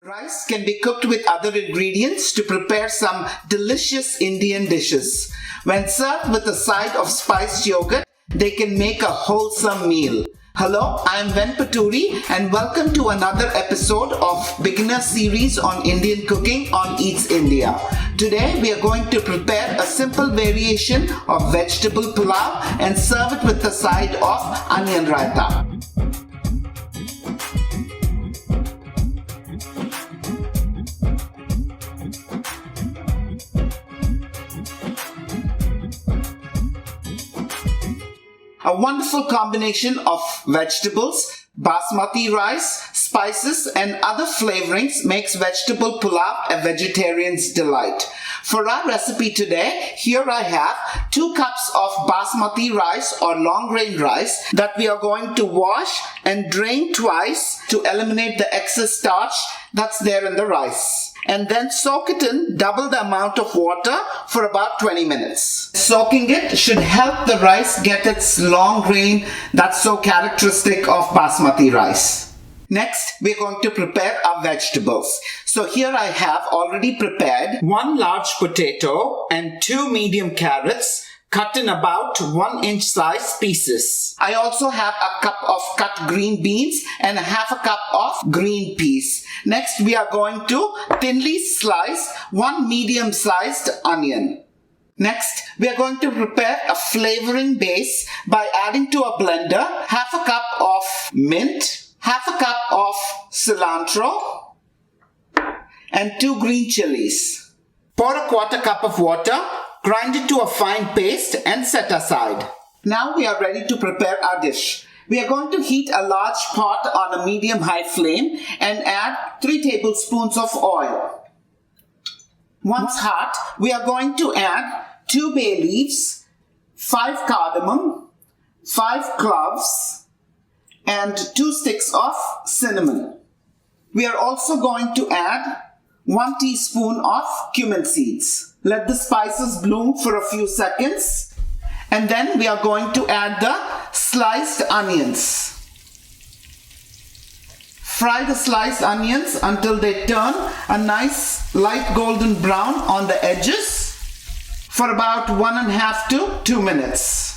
Rice can be cooked with other ingredients to prepare some delicious Indian dishes. When served with a side of spiced yogurt, they can make a wholesome meal. Hello, I am Ven Paturi and welcome to another episode of beginner series on Indian cooking on Eats India. Today we are going to prepare a simple variation of vegetable pulao and serve it with the side of onion raita. A wonderful combination of vegetables, basmati rice, spices and other flavorings makes vegetable pulao a vegetarian's delight. For our recipe today, here I have 2 cups of basmati rice or long grain rice that we are going to wash and drain twice to eliminate the excess starch that's there in the rice. And then soak it in double the amount of water for about 20 minutes. Soaking it should help the rice get its long grain that's so characteristic of basmati rice. Next, we're going to prepare our vegetables. So here I have already prepared 1 large potato and 2 medium carrots cut in about 1-inch size pieces. I also have a cup of cut green beans and half a cup of green peas. Next, we are going to thinly slice 1 medium-sized onion. Next, we are going to prepare a flavoring base by adding to a blender half a cup of mint, half a cup of cilantro, and 2 green chilies. Pour a 1/4 cup of water. Grind it to a fine paste and set aside. Now we are ready to prepare our dish. We are going to heat a large pot on a medium-high flame and add 3 tablespoons of oil. Once hot, we are going to add 2 bay leaves, 5 cardamom, 5 cloves, and 2 sticks of cinnamon. We are also going to add 1 teaspoon of cumin seeds. Let the spices bloom for a few seconds and then we are going to add the sliced onions. Fry the sliced onions until they turn a nice light golden brown on the edges for about 1.5 to 2 minutes.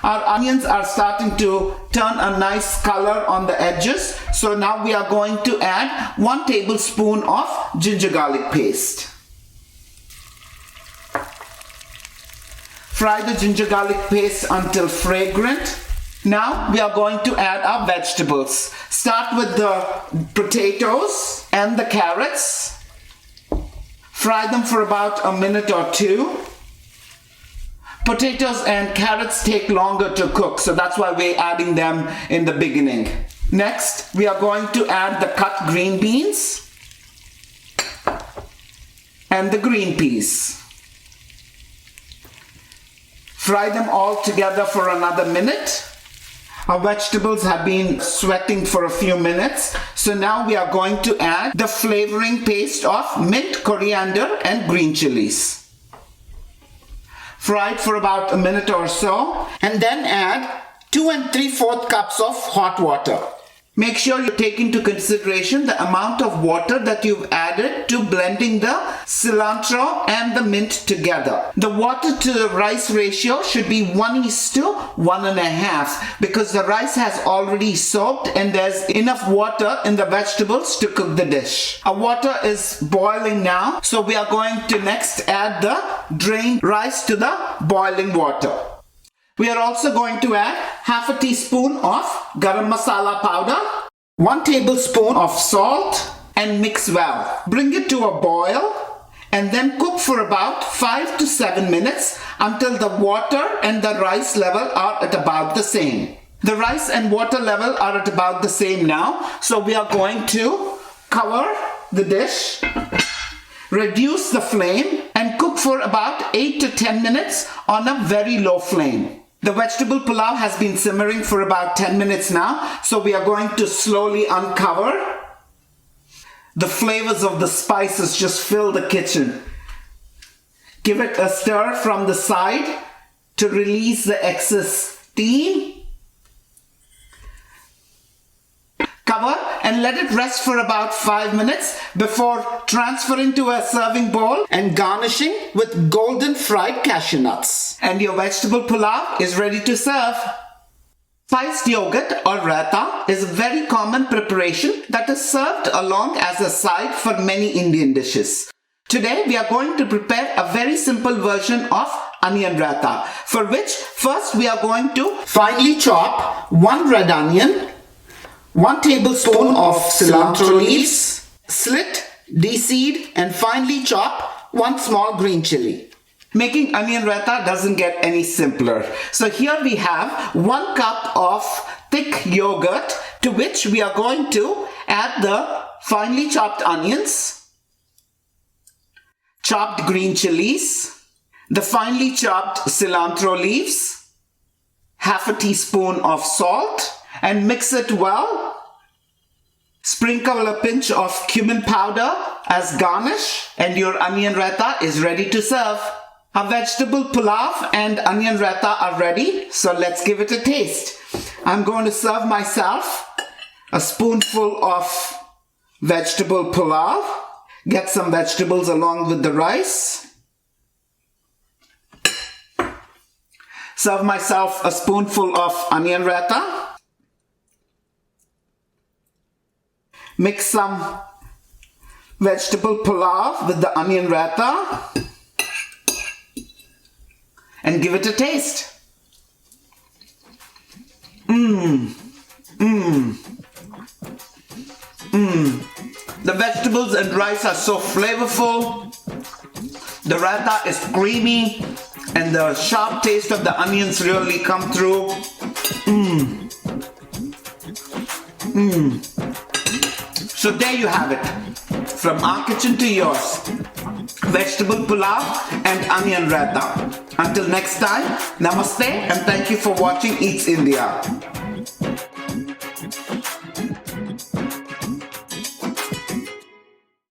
Our onions are starting to turn a nice color on the edges. So now we are going to add 1 tablespoon of ginger garlic paste. Fry the ginger garlic paste until fragrant. Now we are going to add our vegetables. Start with the potatoes and the carrots. Fry them for about a minute or 2. Potatoes and carrots take longer to cook, so that's why we're adding them in the beginning. Next, we are going to add the cut green beans and the green peas. Fry them all together for another minute. Our vegetables have been sweating for a few minutes, so now we are going to add the flavoring paste of mint, coriander and green chilies. Fry it for about a minute or so and then add 2 3/4 cups of hot water. Make sure you take into consideration the amount of water that you've added to blending the cilantro and the mint together. The water to the rice ratio should be 1:1.5 because the rice has already soaked and there's enough water in the vegetables to cook the dish. Our water is boiling now, so we are going to next add the drained rice to the boiling water. We are also going to add half a teaspoon of garam masala powder, 1 tablespoon of salt and mix well. Bring it to a boil and then cook for about 5 to 7 minutes until the water and the rice level are at about the same. The rice and water level are at about the same now, so we are going to cover the dish, reduce the flame and cook for about 8 to 10 minutes on a very low flame. The vegetable pulao has been simmering for about 10 minutes now, so we are going to slowly uncover. The flavors of the spices just fill the kitchen. Give it a stir from the side to release the excess steam. Cover flour and let it rest for about 5 minutes before transferring to a serving bowl and garnishing with golden fried cashew nuts. And your vegetable pulao is ready to serve. Spiced yogurt or raita is a very common preparation that is served along as a side for many Indian dishes. Today we are going to prepare a very simple version of onion raita, for which first we are going to finely chop 1 red onion, 1 tablespoon of cilantro leaves, slit, de-seed and finely chop 1 small green chili. Making onion raita doesn't get any simpler. So here we have 1 cup of thick yogurt, to which we are going to add the finely chopped onions, chopped green chilies, the finely chopped cilantro leaves, half a teaspoon of salt, and mix it well. Sprinkle a pinch of cumin powder as garnish, and your onion raita is ready to serve. Our vegetable pulao and onion raita are ready, so let's give it a taste. I'm going to serve myself a spoonful of vegetable pulao. Get some vegetables along with the rice. Serve myself a spoonful of onion raita. Mix some vegetable pulao with the onion raita and give it a taste. The vegetables and rice are so flavorful. The raita is creamy and the sharp taste of the onions really come through. So there you have it. From our kitchen to yours. Vegetable pulao and onion raita. Until next time, namaste and thank you for watching Eats India.